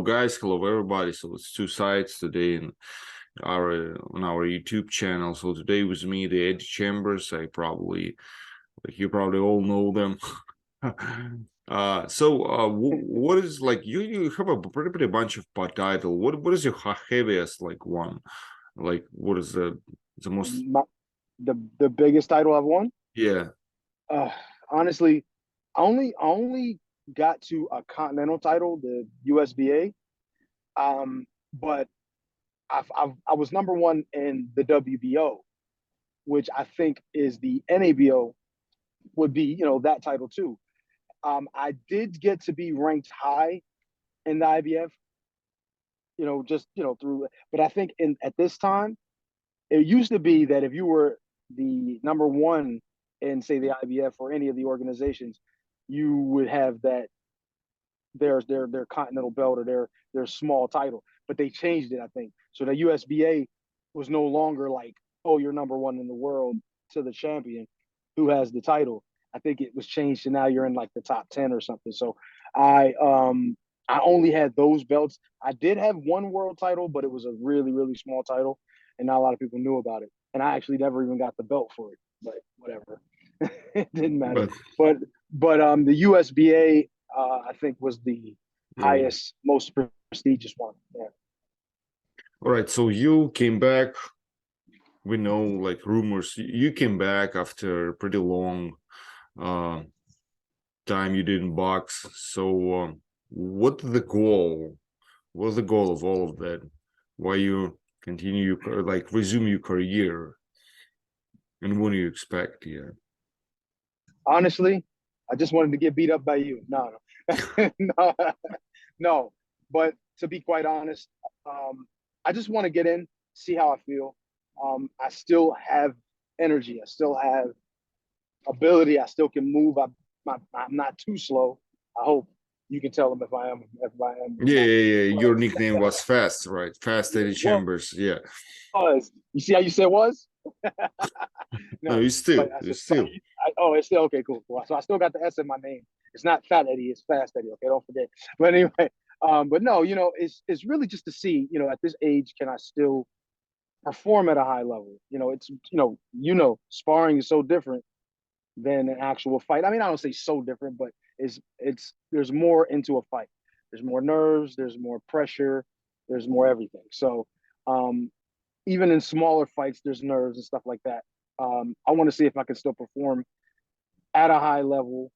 Hello, guys. Hello, everybody. So it's two sides today on our YouTube channel. So today with me, the Eddie Chambers. You probably all know them. What is like you have a pretty bunch of title. What is your heaviest like one? Like what is the most? My, the biggest title I've won. Yeah. Uh, Honestly, I only got to a continental title, the USBA. But I was number one in the WBO, which I think is the NABO would be, that title too. I did get to be ranked high in the IBF, just through. But I think in at this time, it used to be that if you were the number one in, say, the IBF or any of the organizations, you would have that their continental belt or their small title. But they changed it, I think. So the USBA was no longer like, oh, you're number one in the world to the champion who has the title. I think it was changed to now you're in like the top 10 or something. So I only had those belts. I did have one world title, but it was a really, really small title, and not a lot of people knew about it. And I actually never even got the belt for it, but whatever. It didn't matter. But But the USBA I think was the oh, highest, most prestigious one. Yeah. all right. So you came back. We know like rumors. You came back after a pretty long uh time you didn't box. So what's the goal? What's the goal of all of that? Why you continue like resume your career? And what do you expect? Yeah. Honestly, I just wanted to get beat up by you. No, no, no, no. But to be quite honest, I just want to get in, see how I feel. I still have energy. I still have ability. I still can move. I'm not too slow. I hope you can tell them if I am. If I am or Yeah, not. yeah, yeah. Your But nickname was Fast, right? Fast Eddie what Chambers. Yeah. was? You see how you said was? No, No, but I you said, still. oh, it's still okay, cool, cool. So I still got the S in my name. It's not Fat Eddie, it's Fast Eddie. Okay, don't forget. But anyway, but no, it's really just to see, at this age, can I still perform at a high level? It's sparring is so different than an actual fight. I mean, I don't say so different, but it's there's more into a fight. There's more nerves, there's more pressure, there's more everything. So um, even in smaller fights, there's nerves and stuff like that. I want to see if I can still perform at a high level.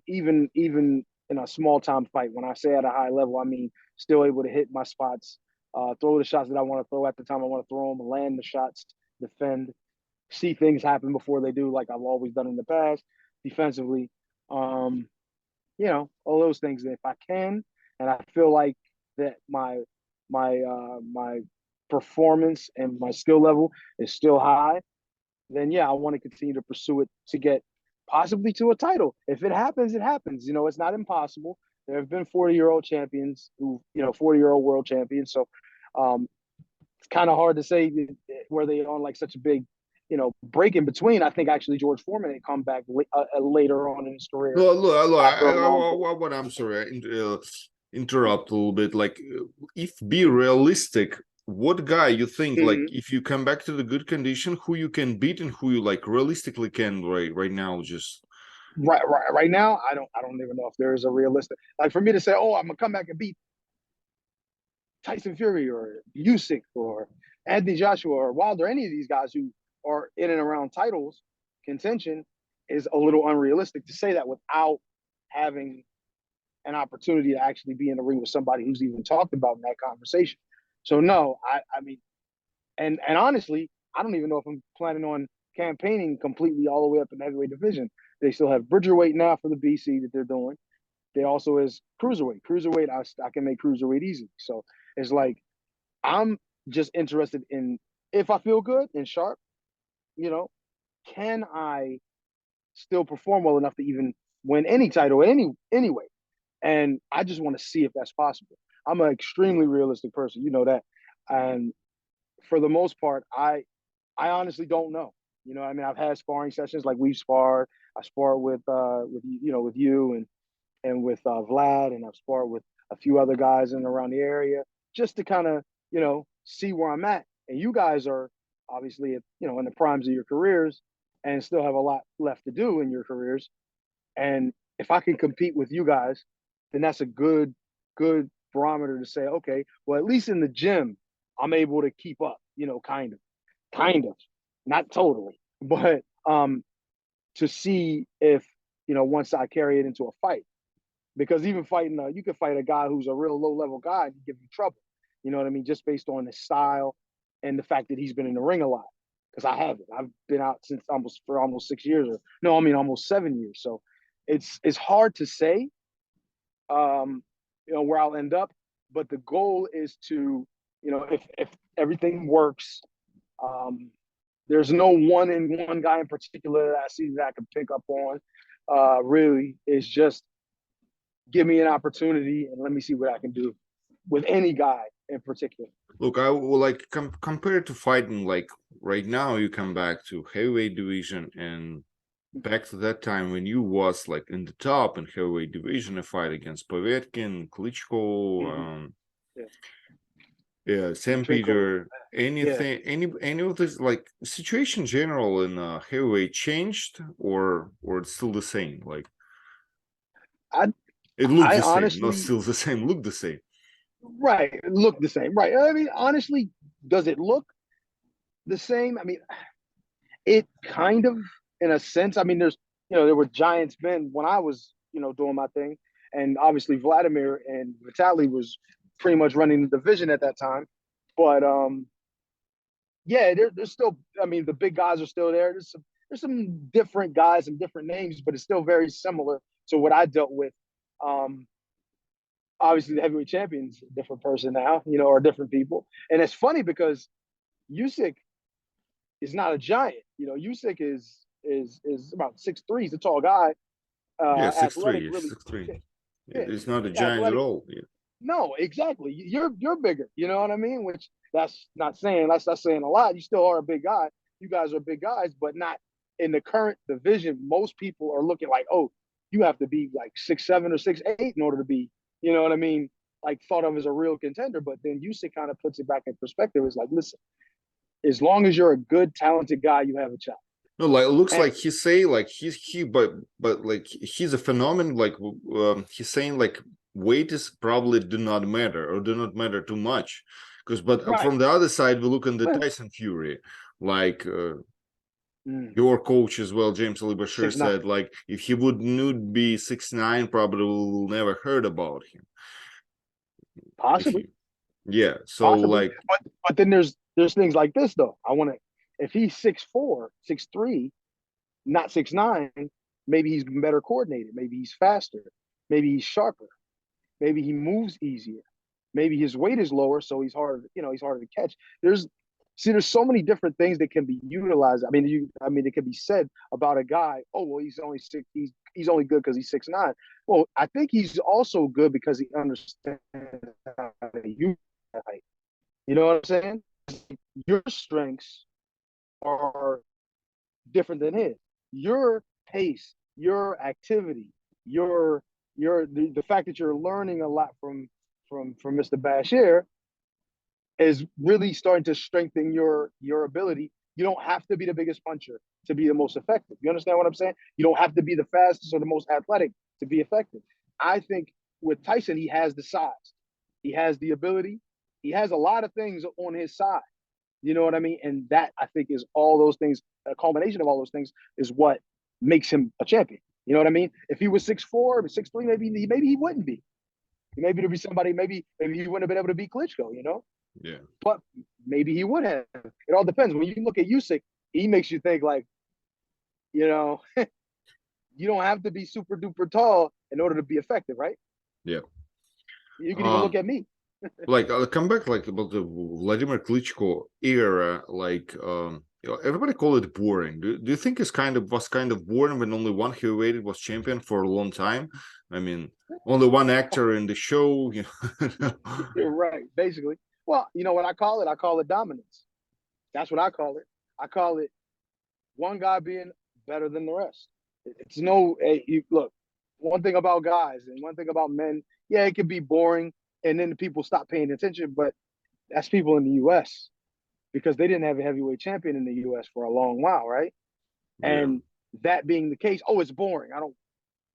Even in a small time fight. When I say at a high level, I mean still able to hit my spots, throw the shots that I want to throw at the time I want to throw them, land the shots, defend, see things happen before they do, like I've always done in the past, defensively. Um, all those things. If I can, and I feel like that my performance and my skill level is still high, then yeah, I want to continue to pursue it to get possibly to a title. If it happens, it happens. It's not impossible. There have been 40-year-old champions who, 40-year-old world champions. So um, it's kind of hard to say where they on like such a big, break in between. I think actually George Foreman had come back later on in his career Look, after a long break. what I'm sorry, interrupt a little bit. Like, if be realistic, what guy you think like Mm-hmm. if you come back to the good condition, who you can beat and who you like realistically can right now? Just Right now, I don't even know if there is a realistic, like, for me to say, oh, I'm gonna come back and beat Tyson Fury or Usyk or Anthony Joshua or Wilder, any of these guys who are in and around titles contention, is a little unrealistic to say that without having an opportunity to actually be in the ring with somebody who's even talked about in that conversation. So no, I mean, and honestly, I don't even know if I'm planning on campaigning completely all the way up in the heavyweight division. They still have Bridgerweight now for the BC that they're doing. They also is cruiserweight. Cruiserweight, I can make cruiserweight easily. So it's like I'm just interested in, if I feel good and sharp, you know, can I still perform well enough to even win any title anyway? And I just want to see if that's possible. I'm an extremely realistic person, you know that, and for the most part, I honestly don't know. I mean, I've had sparring sessions like we've sparred. I sparred with with you and with Vlad, and I've sparred with a few other guys in around the area, just to kind of, see where I'm at. And you guys are obviously, in the primes of your careers and still have a lot left to do in your careers. And if I can compete with you guys, then that's a good barometer to say, okay, well, at least in the gym, I'm able to keep up, kind of, not totally, but to see if, once I carry it into a fight, because even fighting, you could fight a guy who's a real low level guy and give you trouble. You know what I mean? Just based on his style and the fact that he's been in the ring a lot. Because I haven't. I've been out since almost 6 years, or no, I mean almost 7 years. So it's hard to say, where I'll end up. But the goal is to, if everything works, there's no one guy in particular that I see that I can pick up on. Really, it's just give me an opportunity and let me see what I can do with any guy in particular. Look, I will like compared to fighting like right now, you come back to heavyweight division and back to that time when you was like in the top in heavyweight division, a fight against Povetkin, Klitschko, Yeah. yeah, Sam Trinkle. Peter, Yeah. any of this like situation general in heavyweight changed or it's still the same? Like I it looked I the same, not honestly, still the same, look the same. right, look the same. Right. I mean, honestly, does it look the same? I mean, it kind of, in a sense. I mean, there were giants men when I was, doing my thing, and obviously Vladimir and Vitaly was pretty much running the division at that time. But yeah, there's still. I mean, the big guys are still there. There's some different guys and different names, but it's still very similar to what I dealt with. Um, Obviously, the heavyweight champion's a different person now, or different people. And it's funny because Usyk is not a giant. Usyk is about 6'3". He's a tall guy, Yeah, six athletic, three, really. 6'3". Yeah, It's not a giant at athletic. all. Yeah. No, exactly. You're bigger. You know what I mean? Which that's not saying a lot. You still are a big guy. You guys are big guys, but not in the current division. Most people are looking like, oh, you have to be like 6'7" or 6'8" in order to be, you know what I mean? Like thought of as a real contender. But then Usyk kind of puts it back in perspective. It's like, listen, as long as you're a good, talented guy, you have a shot. No, like it looks And like he say like but like he's a phenomenon. Like he's saying like weight is probably do not matter or do not matter too much, because but right, from the other side we look on the Tyson Fury, like your coach as well, James Ali Bashir 6'9", said like if he would not be 6'9", probably we'll never heard about him. If possibly, you, yeah, so possibly. like But then there's things like this though. I want to, if he's 6'4", 6'3", not 6'9", maybe he's better coordinated. Maybe he's faster. Maybe he's sharper. Maybe he moves easier. Maybe his weight is lower, so he's harder to catch. There's so many different things that can be utilized. I mean, it can be said about a guy. Oh well, he's only six. He's only good because he's 6'9". Well, I think he's also good because he understands how to use that height. You know what I'm saying? Your strengths are different than his. Your pace, your activity, the fact that you're learning a lot from Mr. Bashir is really starting to strengthen your ability. You don't have to be the biggest puncher to be the most effective. You understand what I'm saying? You don't have to be the fastest or the most athletic to be effective. I think with Tyson, he has the size, he has the ability, he has a lot of things on his side. You know what I mean? And that I think is all those things, a culmination of all those things is what makes him a champion. You know what I mean? If he was 6'4", 6'3", maybe he wouldn't be. Maybe there'd be somebody, maybe he wouldn't have been able to beat Klitschko, yeah. but maybe he would have. It all depends. When you look at Usyk, he makes you think like, you know, you don't have to be super duper tall in order to be effective, right? Yeah. You can even look Um, at me. like I'll come back like about the Vladimir Klitschko era. Like everybody call it boring. Do you think it's was kind of boring when only one heavyweight was champion for a long time? I mean, only one actor in the show. You're right, basically. Well, you know what I call it? I call it dominance. That's what I call it. I call it one guy being better than the rest. It's no, hey, look, one thing about guys and one thing about men yeah, it could be boring, and then the people stop paying attention. But that's people in the U.S. because they didn't have a heavyweight champion in the U.S. for a long while, right? Yeah. And that being the case, oh, it's boring. I don't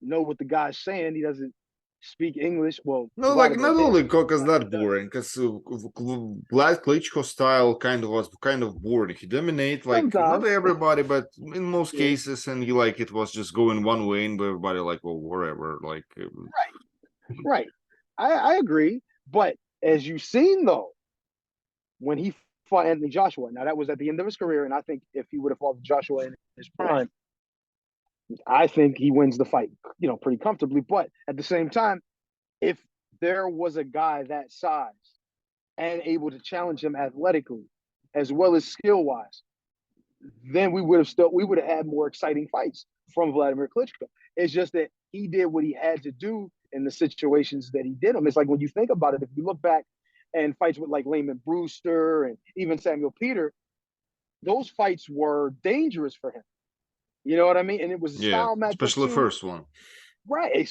know what the guy's saying. He doesn't speak English. Well, No, like Vladimir not did. only because that Does. boring, because Vlad Klitschko style was kind of boring. He dominate like not Sometimes, everybody, but in most yeah, cases, and he like it was just going one way, and everybody like well wherever. Like right, right. I agree. But as you've seen though, when he fought Anthony Joshua, now that was at the end of his career, and I think if he would have fought Joshua in his prime, I think he wins the fight, pretty comfortably. But at the same time, if there was a guy that size and able to challenge him athletically as well as skill wise, then we would have had more exciting fights from Vladimir Klitschko. It's just that he did what he had to do in the situations that he did them. It's like when you think about it, if you look back and fights with like Layman Brewster and even Samuel Peter, those fights were dangerous for him. You know what I mean? And it was a yeah, style matchup especially the too. first one. Right.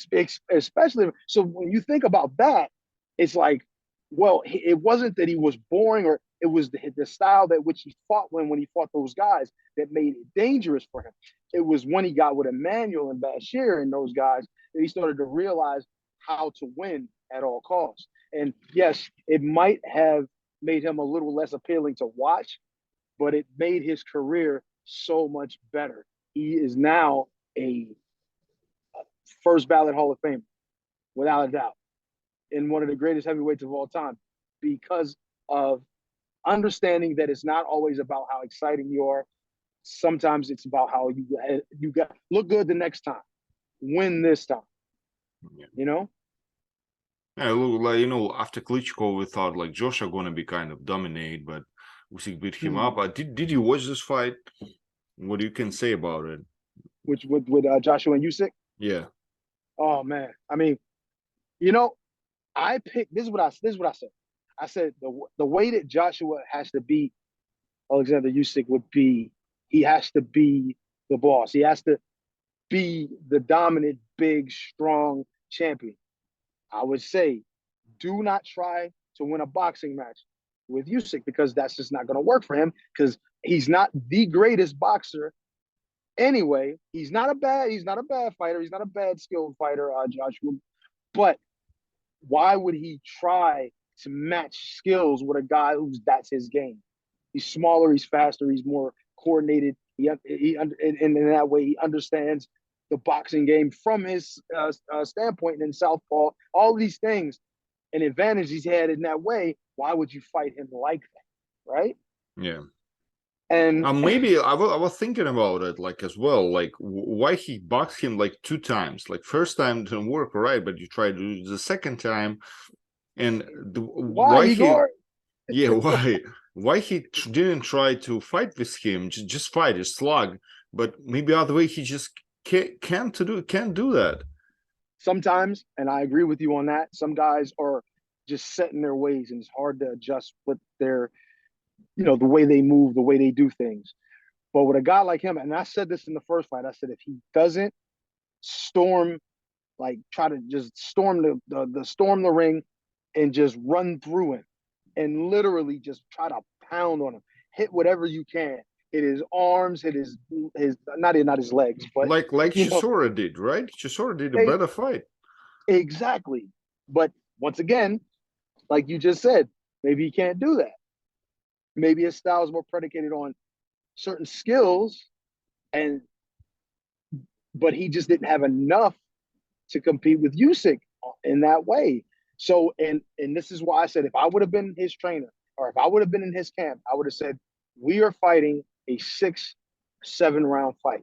Especially so when you think about that, it's like, well, it wasn't that he was boring, or it was the style that which he fought when he fought those guys that made it dangerous for him. It was when he got with Emmanuel and Bashir and those guys that he started to realize how to win at all costs. And yes, it might have made him a little less appealing to watch, but it made his career so much better. He is now a first ballot Hall of Famer, without a doubt, in one of the greatest heavyweights of all time, because of understanding that it's not always about how exciting you are. Sometimes it's about how you got look good the next time, win this time. Yeah. You know, Yeah, look, like after Klitschko, we thought like Joshua gonna be kind of dominate, but Usyk beat him up. Did you watch this fight? What you can say about it? which with Joshua and Usyk. Yeah, Oh man, I mean, you know, I picked this is what I said. I said the way that Joshua has to beat Alexander Usyk would be he has to be the boss. He has to be the dominant, big, strong champion. I would say do not try to win a boxing match with Usyk because that's just not going to work for him because he's not the greatest boxer anyway. He's not a bad fighter. He's not a bad skilled fighter, Joshua. But why would he try to match skills with a guy who's that's his game? He's smaller, he's faster, he's more coordinated. And in that way, he understands the boxing game from his standpoint in southpaw. All these things, an advantage he's had in that way. Why would you fight him like that, right? yeah. And Maybe I was thinking about it like as well, like why he boxed him like two times. Like first time didn't work, right? But you try to do the second time, and why, why he, Igor? yeah, why he didn't try to fight with him, just fight, just slug. But maybe other way he just can't do that. Sometimes, and I agree with you on that. Some guys are just set in their ways, and it's hard to adjust with their, the way they move, the way they do things. But with a guy like him, and I said this in the first fight, I said if he doesn't storm, like try to just storm the storm the ring and just run through him and literally just try to pound on him, hit whatever you can, hit his arms, hit his not his legs, but Like you know, Chisora did, right? Chisora did a they better fight. exactly. But once again, like you just said, maybe he can't do that. Maybe his style is more predicated on certain skills, and but he just didn't have enough to compete with Usyk in that way. So, and this is why I said if I would have been his trainer or if I would have been in his camp, I would have said we are fighting a 6, 7 round fight.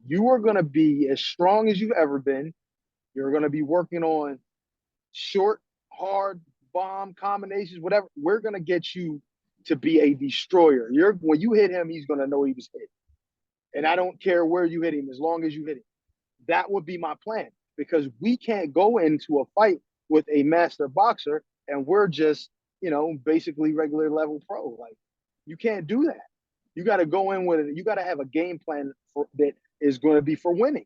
You are going to be as strong as you've ever been. You're going to be working on short, hard bomb combinations, whatever. We're going to get you to be a destroyer. When you hit him, he's going to know he was hit. And I don't care where you hit him, as long as you hit him. That would be my plan because we can't go into a fight with a master boxer and we're just, basically regular level pro. Like you can't do that. You got to go in with it. You got to have a game plan that is going to be for winning.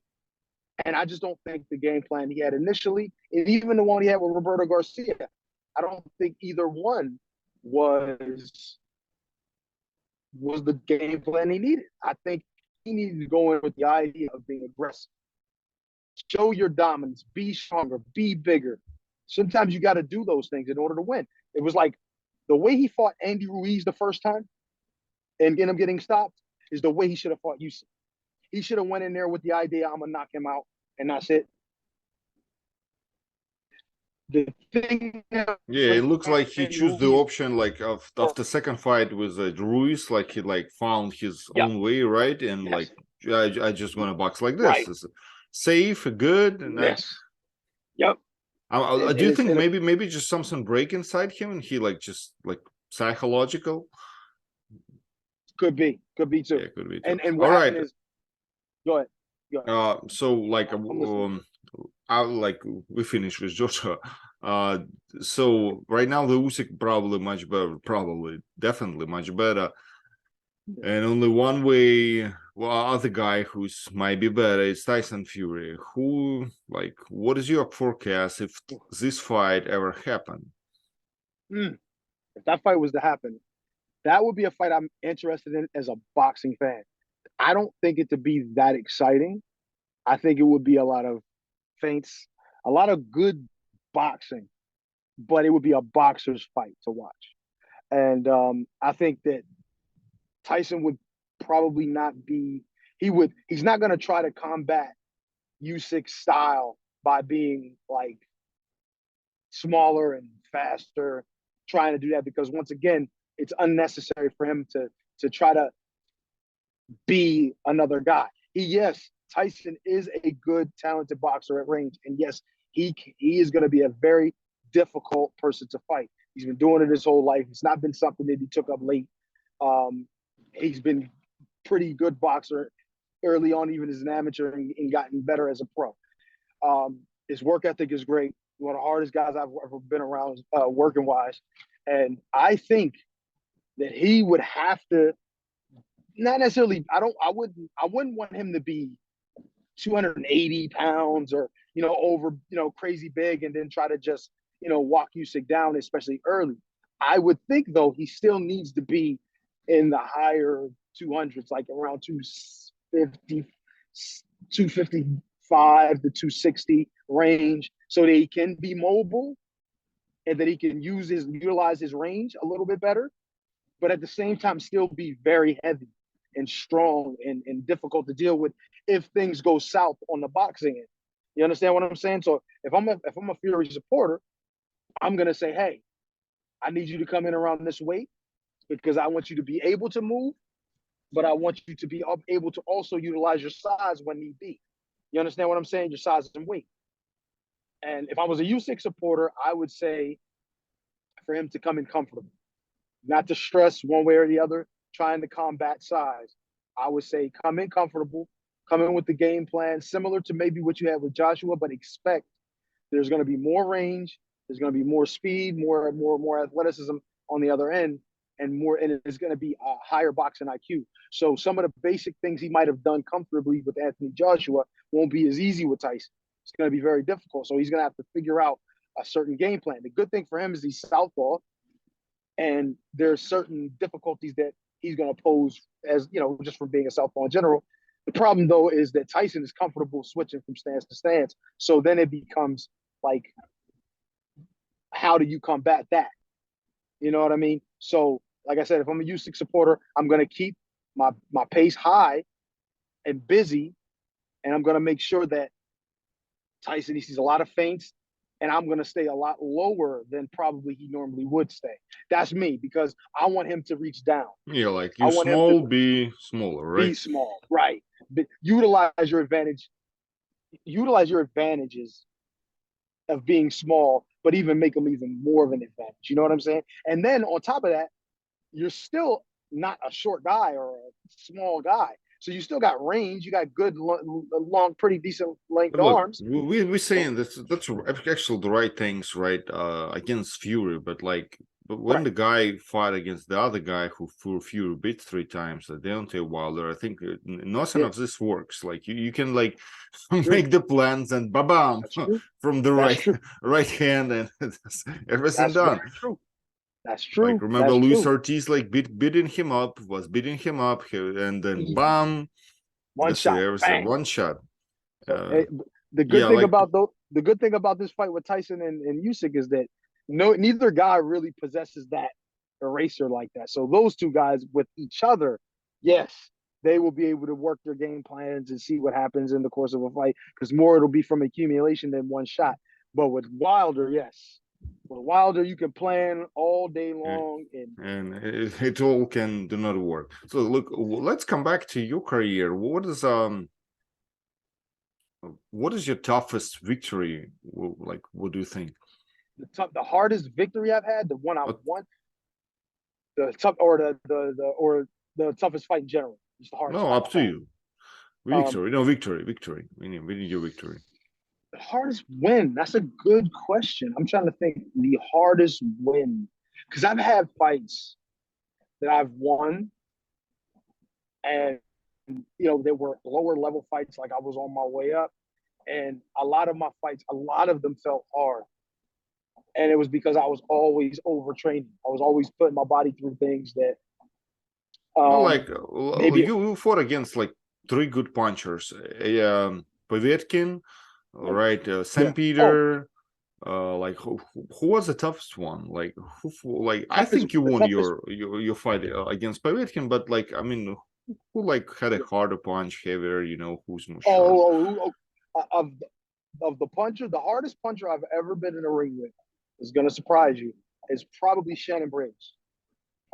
And I just don't think the game plan he had initially, and even the one he had with Roberto Garcia, I don't think either one was the game plan he needed. I think he needed to go in with the idea of being aggressive, show your dominance, be stronger, be bigger. Sometimes you got to do those things in order to win. It was like the way he fought Andy Ruiz the first time and get him getting stopped is the way he should have fought Usyk. He should have went in there with the idea I'm gonna knock him out, and that's it. The thing Yeah, it with looks like he Andy chose the Ruiz, option like of after second fight with Ruiz, like he like found his yep, own way, right? And like yes, I just want to box like this. right, It's safe, good, and yes, yep. do And you it's think and maybe just something break inside him and he like just like psychological? could be too. Yeah, could be too. And All what right. happened is, go ahead, go ahead. So like I'm listening. I like we finished with Joshua. Uh, so right now the Usyk probably much better, probably definitely much better. And only one way, well, other guy who's might be better is Tyson Fury. Who like what is your forecast if this fight ever happened? Mm, if that fight was to happen, that would be a fight I'm interested in as a boxing fan. I don't think it to be that exciting. I think it would be a lot of feints, a lot of good boxing, but it would be a boxer's fight to watch. And I think that Tyson would probably not be. He's not going to try to combat Usyk's style by being like smaller and faster, trying to do that because once again, it's unnecessary for him to try to be another guy. Yes, Tyson is a good, talented boxer at range, and yes, he is going to be a very difficult person to fight. He's been doing it his whole life. It's not been something that he took up late. Um, he's been pretty good boxer early on, even as an amateur, and gotten better as a pro. His work ethic is great. One of the hardest guys I've ever been around working wise, and I think that he would have to not necessarily. I wouldn't want him to be 280 pounds or over crazy big and then try to just walk Usyk down, especially early. I would think though he still needs to be in the higher 200s, like around 250, 255 to 260 range, so that he can be mobile and that he can utilize his range a little bit better, but at the same time still be very heavy and strong and difficult to deal with if things go south on the boxing end. You understand what I'm saying? So if I'm a Fury supporter, I'm gonna say, hey, I need you to come in around this weight because I want you to be able to move, but I want you to be able to also utilize your size when need be. You understand what I'm saying? Your size and weight. And if I was a Usyk supporter, I would say for him to come in comfortable, not to stress one way or the other, trying to combat size. I would say come in comfortable, come in with the game plan similar to maybe what you had with Joshua, but expect there's going to be more range, there's going to be more speed, more athleticism on the other end, and it's going to be a higher boxing IQ. So some of the basic things he might have done comfortably with Anthony Joshua won't be as easy with Tyson. It's going to be very difficult. So he's going to have to figure out a certain game plan. The good thing for him is he's southpaw, and there's certain difficulties that he's going to pose as just from being a southpaw in general. The problem though is that Tyson is comfortable switching from stance to stance, so then it becomes like, how do you combat that? You know what I mean? So, like I said, if I'm a Usyk supporter, I'm going to keep my pace high and busy, and I'm going to make sure that Tyson, he sees a lot of feints, and I'm going to stay a lot lower than probably he normally would stay. That's me because I want him to reach down. Yeah, like I you want him to small, be smaller, be right? small, right? But utilize your advantage. Utilize your advantages of being small, but even make them even more of an advantage. You know what I'm saying? And then on top of that, you're still not a short guy or a small guy. So you still got range. You got good, long, pretty decent length But look, arms. we're So saying that's actually the right things, right? Against Fury, but like But when Right. the guy fought against the other guy who Fury beat 3 times, Deontay Wilder, I think nothing Yeah. of this works. Like you can like True. make the plans and bam That's true. from the That's right true. right hand and everything That's very done. true. That's Like true. remember That's Luis true. Ortiz like beating him up, and then Easy. bam, One that's it. shot. Everything Bang. one shot. So Uh, the yeah, good thing like about the good thing about this fight with Tyson and Usyk is that neither guy really possesses that eraser like that. So those two guys with each other, yes, they will be able to work their game plans and see what happens in the course of a fight because more it'll be from accumulation than one shot. But with Wilder, yes, with Wilder you can plan all day yeah, long and and it all can do not work. So look, let's come back to your career. What is your toughest victory? Like, what do you think? the hardest victory I've had, the one I've Uh, won, the tough or the toughest fight in general. It's the hardest no, fight up I've to had. you. Um, Victory, no victory. We need your victory. the hardest win. That's a good question. I'm trying to think the hardest win because I've had fights that I've won, and they were lower level fights. Like I was on my way up, and a lot of my fights, a lot of them felt hard, and it was because I was always overtraining. I was always putting my body through things that No, um, like maybe you fought against like three good punchers. Povetkin, all right, yeah. St. Oh, Peter. Like who was the toughest one? Like like I toughest think you the won toughest. your fight against Povetkin, but like I mean, who like had a Yeah. harder punch, heavier? Who's more sharp? Of the puncher, the hardest puncher I've ever been in a ring with is going to surprise you. Is probably Shannon Briggs.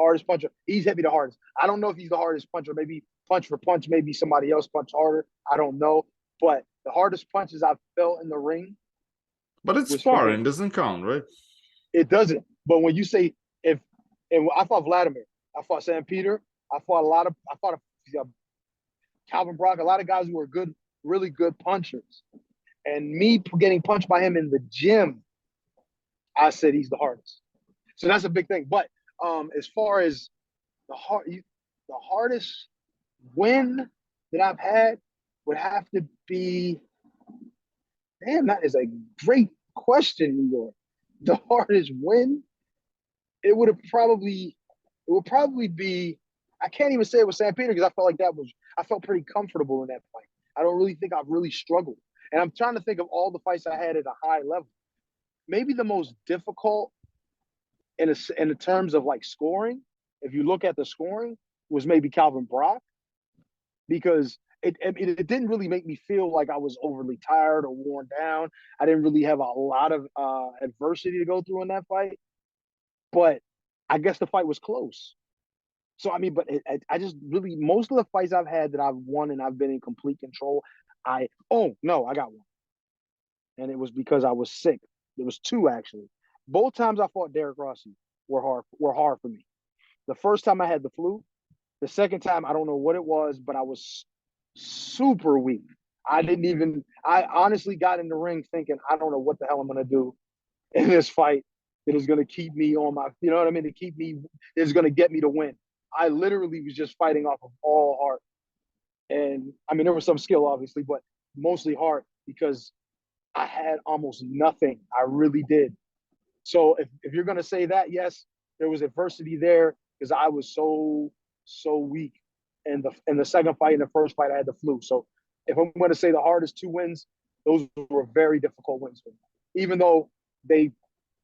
Hardest puncher. He's hit me the hardest. I don't know if he's the hardest puncher. Maybe punch for punch, maybe somebody else punch harder. I don't know. But the hardest punches I've felt in the ring But it's was from him. sparring, doesn't count, right? It doesn't. But when you say if, and I fought Vladimir, I fought St. Peter, I fought Calvin Brock, a lot of guys who were good, really good punchers. And me getting punched by him in the gym, I said he's the hardest. So that's a big thing. But as far as the hardest win that I've had would have to be. Damn, that is a great question, New York. The hardest win, it would probably be. I can't even say it was San Peter because I felt like I felt pretty comfortable in that fight. I don't really think I've really struggled, and I'm trying to think of all the fights I had at a high level. Maybe the most difficult in the terms of like scoring, if you look at the scoring, was maybe Calvin Brock because it didn't really make me feel like I was overly tired or worn down. I didn't really have a lot of adversity to go through in that fight, but I guess the fight was close. So I mean, but I just really most of the fights I've had that I've won and I've been in complete control. Oh no, I got one, and it was because I was sick. There was two actually. Both times I fought Derek Rossi were hard for me. The first time I had the flu. The second time I don't know what it was, but I was super weak. I honestly got in the ring thinking I don't know what the hell I'm gonna do in this fight that is gonna keep me on my, you know what I mean, to keep me is gonna get me to win. I literally was just fighting off of all heart. And I mean there was some skill obviously, but mostly heart because I had almost nothing. I really did. So if you're gonna say that, yes, there was adversity there because I was so weak. In the second fight, in the first fight, I had the flu. So if I'm gonna say the hardest two wins, those were very difficult wins for me. Even though they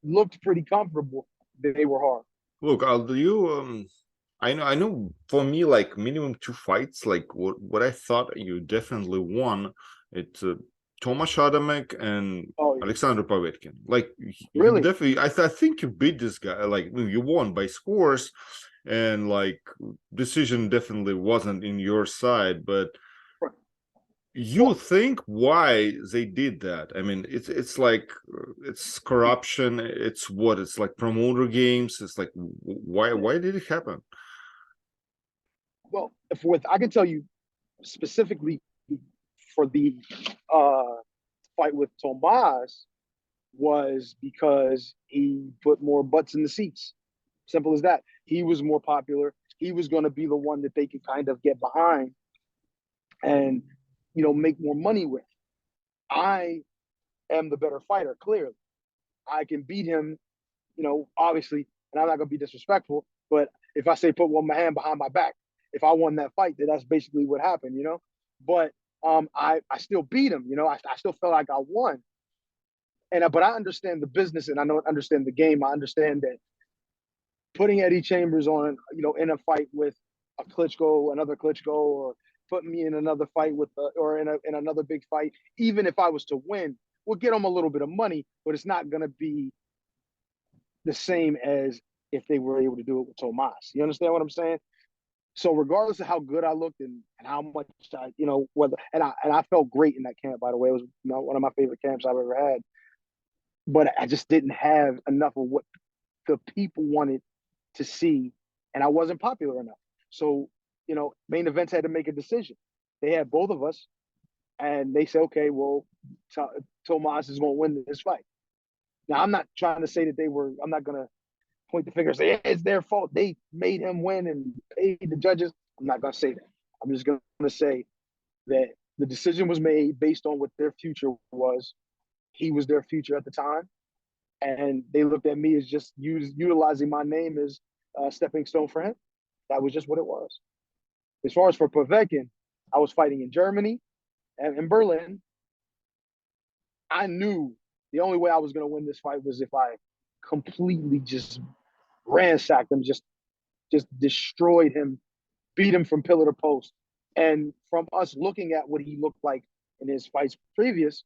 looked pretty comfortable, they were hard. Look, I'll do you. I know. For me, like minimum two fights. Like what I thought you definitely won. It's Tomasz Adamek and Oh yeah, Alexander Povetkin. Like you really? definitely. I think you beat this guy. Like you won by scores, and like decision definitely wasn't in your side, but you Well, think why they did that? I mean, it's like it's corruption. It's what it's like promoter games. It's like yeah. why did it happen? Well, if with I can tell you specifically for the uh, fight with Tomas was because he put more butts in the seats. Simple as that. He was more popular. He was going to be the one that they could kind of get behind and, make more money with. I am the better fighter, clearly. I can beat him, obviously, and I'm not going to be disrespectful, but if I say put my hand behind my back, if I won that fight, then that's basically what happened. But I still beat him, I still felt like I won. But I understand the business and I understand the game. I understand that putting Eddie Chambers on, in a fight with a Klitschko, another Klitschko, or putting me in another fight or in another big fight, even if I was to win, we'll get them a little bit of money, but it's not going to be the same as if they were able to do it with Tomas. You understand what I'm saying? So regardless of how good I looked and how much I, whether and I felt great in that camp, by the way. It was one of my favorite camps I've ever had. But I just didn't have enough of what the people wanted to see, and I wasn't popular enough. So, main events had to make a decision. They had both of us, and they said, okay, well, Tomas is going to win this fight. Now, I'm not trying to say that I'm not going to point the finger and say, yeah, it's their fault. They made him win and paid the judges. I'm not going to say that. I'm just going to say that the decision was made based on what their future was. He was their future at the time. And they looked at me as just utilizing my name as a stepping stone for him. That was just what it was. As far as for Povetkin, I was fighting in Germany and in Berlin. I knew the only way I was going to win this fight was if I completely just ransacked him, just destroyed him, beat him from pillar to post. And from us looking at what he looked like in his fights previous,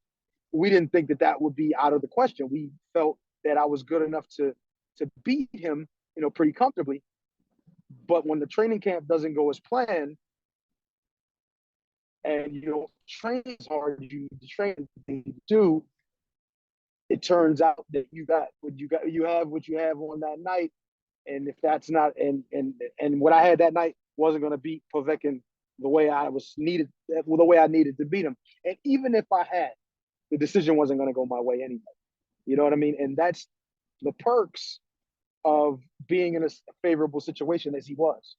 we didn't think that would be out of the question. We felt that I was good enough to beat him, pretty comfortably. But when the training camp doesn't go as planned, and you don't train as hard as you train to do, it turns out that you have what you have on that night. And if that's not and what I had that night wasn't going to beat Povetkin the way I needed to beat him. And even if I had, the decision wasn't going to go my way anyway. You know what I mean? And that's the perks of being in a favorable situation as he was.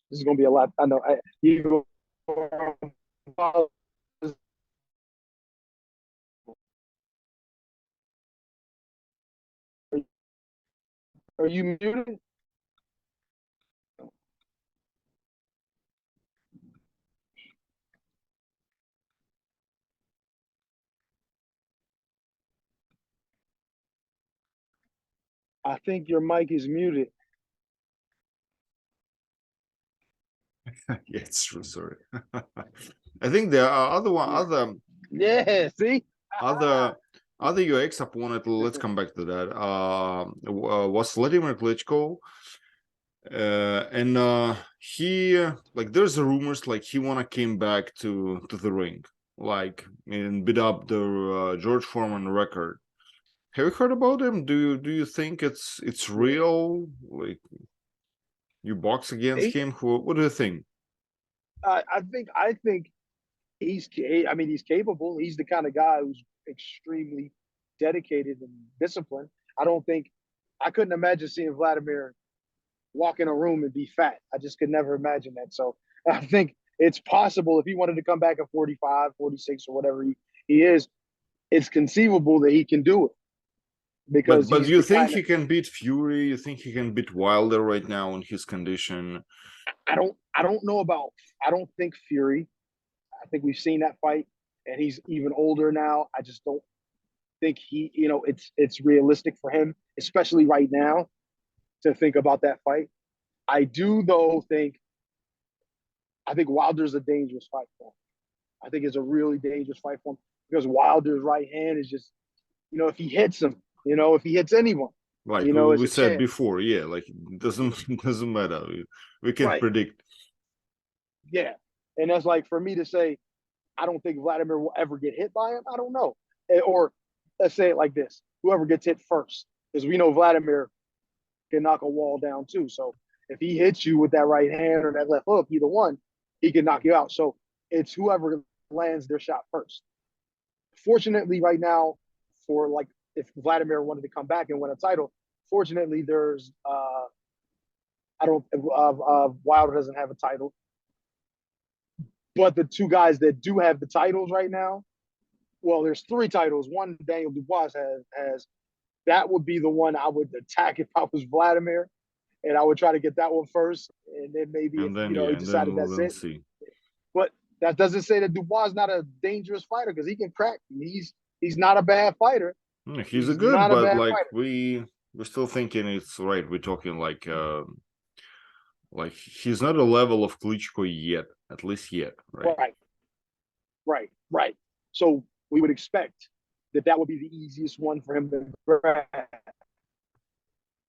This is going to be a lot. I know. Are you muted? I think your mic is muted. Yeah, it's true. Sorry. I think there are Yeah, see? other UX opponent. Let's come back to that. Was Vladimir Klitschko, and he there's rumors he wanna came back to the ring, and beat up the George Foreman record. Have you heard about him? Do you think it's real? You box against him? What do you think? I think he's capable. He's the kind of guy who's extremely dedicated and disciplined. I couldn't imagine seeing Vladimir walk in a room and be fat. I just could never imagine that. So I think it's possible if he wanted to come back at 45, 46, or whatever he is, it's conceivable that he can do it. Because But you think he can beat Fury? You think he can beat Wilder right now in his condition? I don't think Fury. I think we've seen that fight, and he's even older now. I just don't think it's realistic for him, especially right now, to think about that fight. I do though I think Wilder's a dangerous fight for him. I think it's a really dangerous fight for him because Wilder's right hand is just, if he hits him, if he hits anyone, Like we said before, yeah, it doesn't matter. We can predict. Yeah, and that's for me to say, I don't think Vladimir will ever get hit by him. I don't know, or let's say it like this: whoever gets hit first, because we know Vladimir can knock a wall down too. So if he hits you with that right hand or that left hook, either one, he can knock you out. So it's whoever lands their shot first. Fortunately, right now, for like if Vladimir wanted to come back and win a title. Fortunately, there's I don't Wilder doesn't have a title, but the two guys that do have the titles right now, well, there's three titles. One Daniel Dubois has that would be the one I would attack if I was Vladimir, and I would try to get that one first, and then maybe if And then he yeah, and then decided we'll that's then it. see. But that doesn't say that Dubois is not a dangerous fighter because he can crack. He's not a bad fighter. He's a He's good, not a but bad like fighter. we're still thinking it's right. We're talking like he's not a level of Klitschko yet, at least yet, right? Right, right. So we would expect that would be the easiest one for him to grab.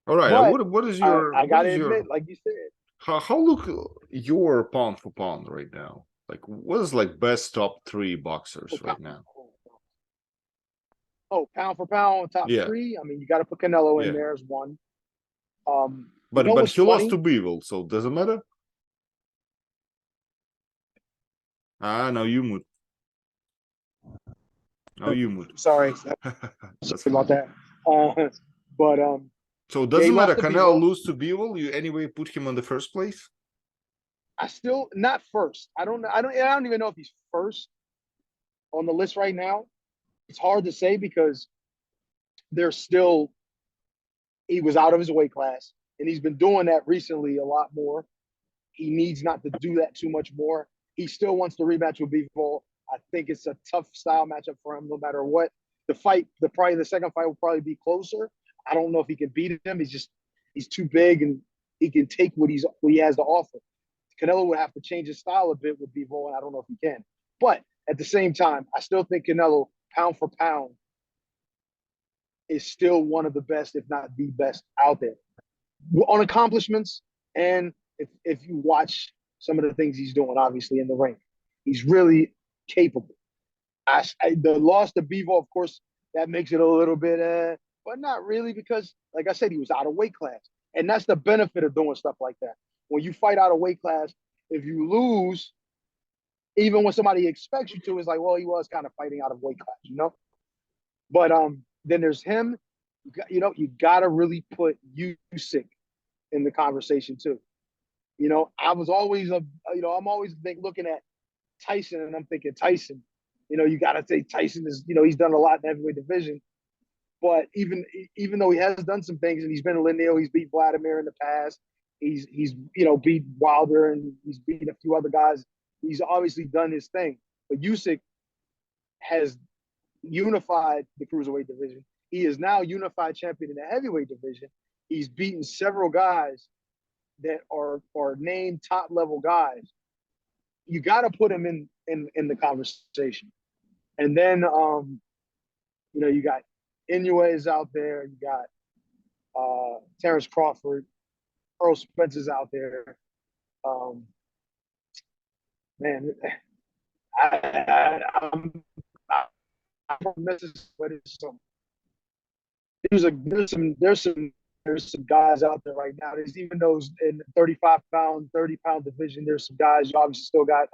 All right. But What is I, your I gotta admit, like you said, how look your pound for pound right now? Like what is like best top three boxers right now? pound for pound, top Yeah, three. I mean, you got to put Canelo in yeah. there as one. But What's he lost to funny? Bivol, so does it matter? Ah, now you mood. Now you mood. Sorry, That's sorry about fine. that. But So yeah, he doesn't matter. lost to Canelo Bivol. lose to Bivol, you anyway put him on the first place. I still not first. I don't even know if he's first on the list right now. It's hard to say because there's still he was out of his weight class, and he's been doing that recently a lot more. He needs not to do that too much more. He still wants to rematch with Bivol. I think it's a tough style matchup for him, no matter what. Probably the second fight will probably be closer. I don't know if he can beat him. He's too big and he can take what he has to offer. Canelo would have to change his style a bit with Bivol, and I don't know if he can. But at the same time, I still think Canelo, pound for pound, is still one of the best, if not the best, out there on accomplishments. And if you watch some of the things he's doing, obviously in the ring, he's really capable. The loss to Bivol, of course, that makes it a little bit, but not really because, like I said, he was out of weight class, and that's the benefit of doing stuff like that. When you fight out of weight class, if you lose, even when somebody expects you to, it's like, well, he was kind of fighting out of weight class. But then there's him. You got to really put Usyk in the conversation too. I was always I'm always looking at Tyson, and I'm thinking Tyson. You got to say Tyson is. He's done a lot in the heavyweight division, but even though he has done some things and he's been a lineal, he's beat Vladimir in the past. He's beat Wilder and he's beat a few other guys. He's obviously done his thing, but Usyk has unified the cruiserweight division. He is now unified champion in the heavyweight division. He's beaten several guys that are named top level guys. You got to put him in the conversation. And then you got Inouye's out there. You got Terrence Crawford, Earl Spence's out there. Man, I'm but it's there's some guys out there right now. There's even those in the 35-pound, 30-pound division. There's some guys. You obviously still got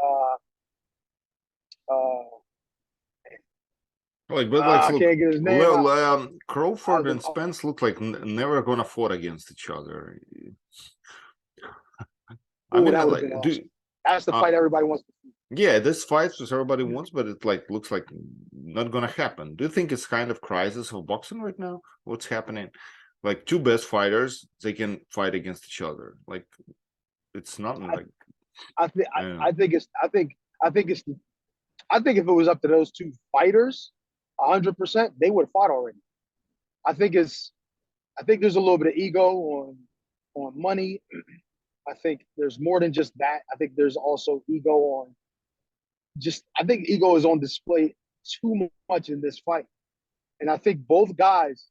But like, I look, can't get his name out. Crawford and Spence look like never gonna fought against each other. I mean, that would have like, been awesome. That's the fight everybody wants to see. Yeah, this fight was everybody wants, but it like looks like not gonna happen. Do you think it's kind of crisis of boxing right now? What's happening? Like two best fighters, they can fight against each other. Like it's not like I think if it was up to those two fighters, 100%, they would have fought already. I think there's a little bit of ego on money. I think there's more than just that. I think there's also ego on I think ego is on display too much in this fight. And I think both guys,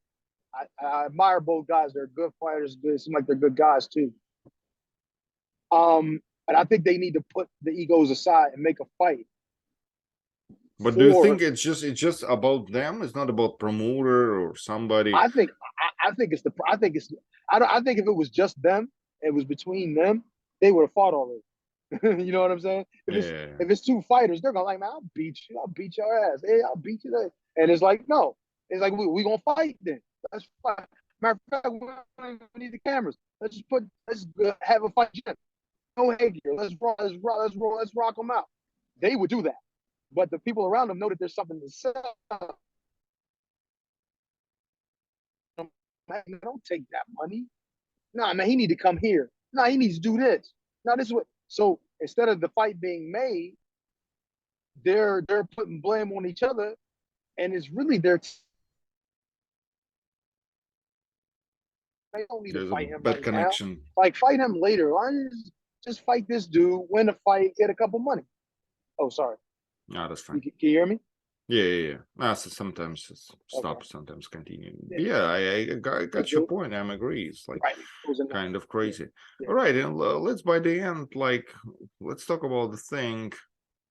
I admire both guys. They're good fighters. They seem like they're good guys too. But I think they need to put the egos aside and make a fight. But do you think it's just about them? It's not about promoter or somebody. I think if it was just them, it was between them, they would have fought already. You know what I'm saying? If it's two fighters, they're gonna like, man, I'll beat you. I'll beat your ass. Hey, I'll beat you there. And it's like, no, It's like we gonna fight then. Let's fight. Matter of fact, we don't even need the cameras. Let's have a fight. No headgear. Let's rock them out. They would do that, but the people around them know that there's something to sell. Don't take that money. Nah, man, he need to come here. Nah, he needs to do this. Now this is what. So instead of the fight being made, they're putting blame on each other, and it's really they don't need to There's a fight him bad right now. connection. Like fight him later. Why don't you just fight this dude, win the fight, get a couple money. Oh, sorry. Yeah, that's fine. Can you hear me? Yeah. So sometimes it's stop, Okay. sometimes continue. Yeah. Yeah, I got your point. I'm agree. It's like Right. It was enough. kind of crazy. Yeah. All right, and let's by the end, like, let's talk about the thing.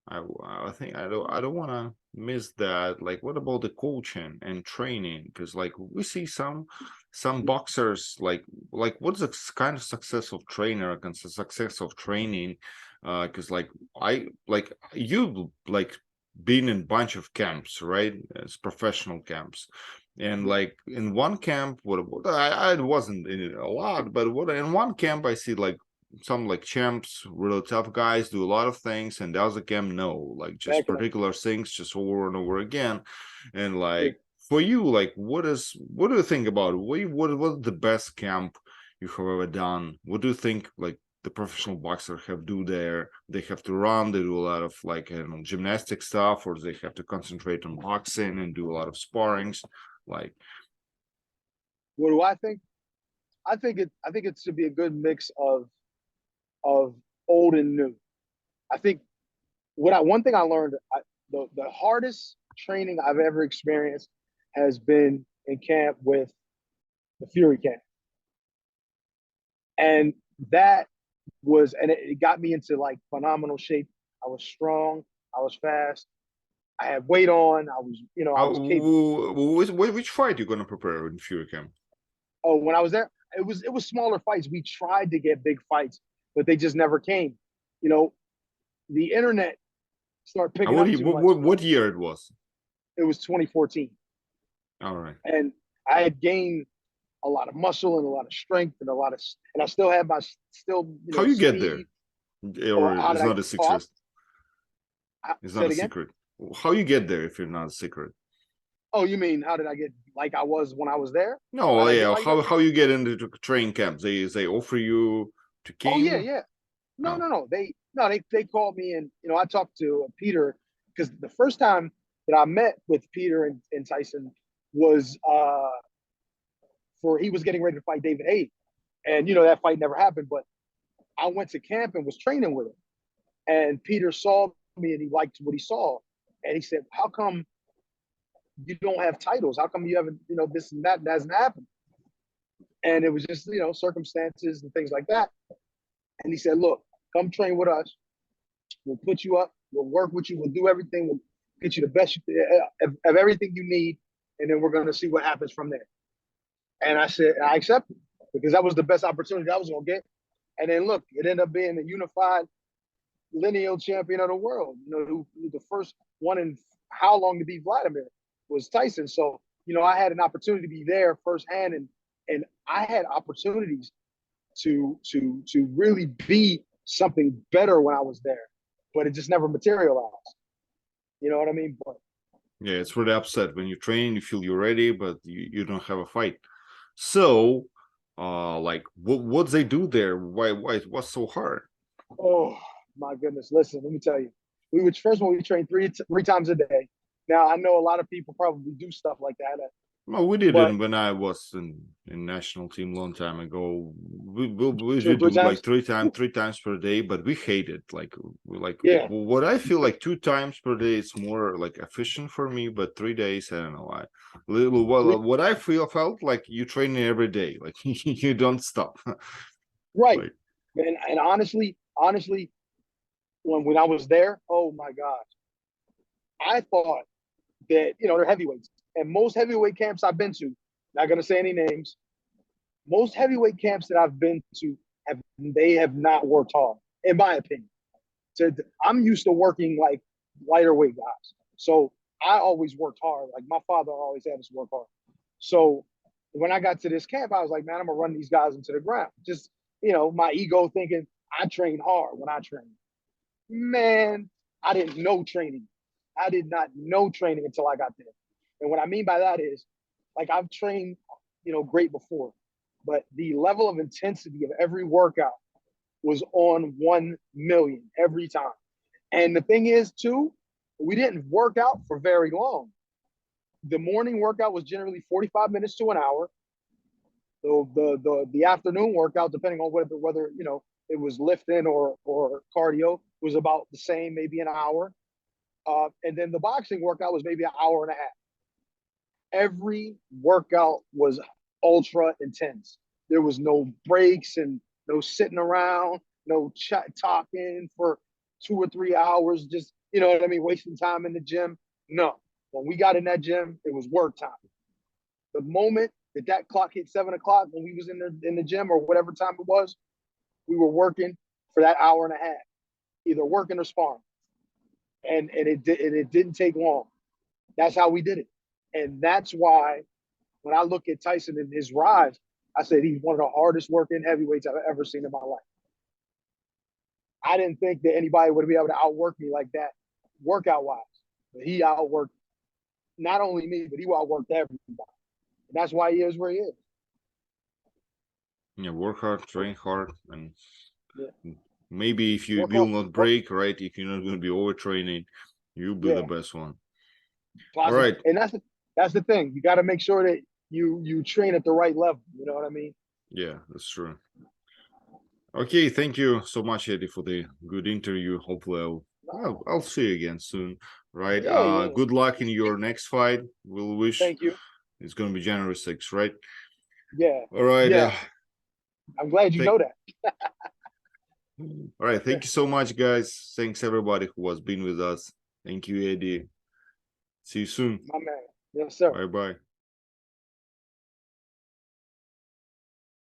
I think I don't want to miss that. Like, what about the coaching and training? Because like we see some boxers like what's the kind of success of trainer and success of training? Because like I like you like been in bunch of camps, right? As professional camps. And like in one camp, what I wasn't in it a lot, but what in one camp I see like some like champs, really tough guys do a lot of things, and the other camp no, like just Backing up. particular things just over and over again. And Yeah. like for you, like what do you think about it? What's the best camp you have ever done? What do you think like the professional boxer have do there? They have to run, they do a lot of like I don't know, gymnastic stuff, or they have to concentrate on boxing and do a lot of sparrings. Like What do I think? I think it should be a good mix of old and new. I think one thing I learned, the hardest training I've ever experienced has been in camp with the Fury camp, and that was and it got me into like phenomenal shape. I was strong, I was fast, I had weight on, I was capable. which fight you gonna prepare in Fury camp? Oh, when I was there, it was smaller fights. We tried to get big fights, but they just never came. You know, the internet started picking What up too much. what year it was? It was 2014, All right. and I had gained a lot of muscle and a lot of strength and I still had my How you get there? speed. Or Or how it's did I? not a Oh, secret. It's say not it a again. secret. How you get there if you're not a secret? Oh, you mean how did I get like I was when I was there? How No, did I get yeah. like that? How you get into the training camps? They offer you to Oh yeah, came? yeah. No, Oh, no, no. They called me and I talked to Peter because the first time that I met with Peter and Tyson was for he was getting ready to fight David Haye. And that fight never happened, but I went to camp and was training with him. And Peter saw me and he liked what he saw. And he said, how come you don't have titles? How come you haven't, this and that hasn't happened? And it was just, circumstances and things like that. And he said, look, come train with us. We'll put you up. We'll work with you. We'll do everything. We'll get you the best of everything you need. And then we're going to see what happens from there. And I said, I accepted because that was the best opportunity I was going to get. And then look, it ended up being the unified lineal champion of the world. Who the first one in how long to beat Vladimir was Tyson. So, I had an opportunity to be there firsthand and I had opportunities to really be something better when I was there, but it just never materialized. You know what I mean? But yeah. It's really upset when you train, you feel you're ready, but you don't have a fight. So, like, what they do there? Why it was so hard? oh my goodness, listen, let me tell you, we would first of all we train three times a day. Now I know a lot of people probably do stuff like that, Well, we didn't but when I was in national team long time ago. We two or did three do like times, three times per day, but we hate it. Like yeah, what I feel like 2 times per day is more like efficient for me, but 3 days I don't know why. Little three, what I felt like you training every day, like you don't stop. right. Like And honestly, when I was there, oh my gosh, I thought that they're heavyweights, and most heavyweight camps I've been to, not gonna say any names, most heavyweight camps that I've been to have not worked hard, in my opinion. I'm used to working like lighter weight guys, so I always worked hard. Like my father always had us work hard. So when I got to this camp, I was like, man, I'm gonna run these guys into the ground. Just, my ego thinking I train hard when I train. Man, I didn't know training. I did not know training until I got there. And what I mean by that is, like, I've trained, great before, but the level of intensity of every workout was on 1 million every time. And the thing is, too, we didn't work out for very long. The morning workout was generally 45 minutes to an hour. The afternoon workout, depending on whether it was lifting or cardio, was about the same, maybe an hour. And then the boxing workout was maybe an hour and a half. Every workout was ultra intense. There was no breaks and no sitting around, no talking for 2 or 3 hours, just, you know what I mean, wasting time in the gym. No. When we got in that gym, it was work time. The moment that clock hit 7 o'clock when we was in the gym or whatever time it was, we were working for that hour and a half, either working or sparring. And it didn't take long. That's how we did it. And that's why when I look at Tyson and his rise, I said he's one of the hardest working heavyweights I've ever seen in my life. I didn't think that anybody would be able to outwork me like that, workout wise. But he outworked not only me, but he outworked everybody. And that's why he is where he is. Yeah, work hard, train hard, and Yeah. maybe if you will not break, right? If you're not going to be overtraining, you'll be the best one. All right. And that's the thing. You got to make sure that you train at the right level. You know what I mean? Yeah, that's true. Okay, thank you so much, Eddie, for the good interview. Hopefully I'll see you again soon, right? Yeah. Good luck in your next fight. We'll wish. Thank you. It's going to be January 6th, right? Yeah. All right. Yeah. I'm glad you know that. All right. Thank you so much, guys. Thanks everybody who has been with us. Thank you, Eddie. See you soon. My man. Yes, sir. Bye-bye.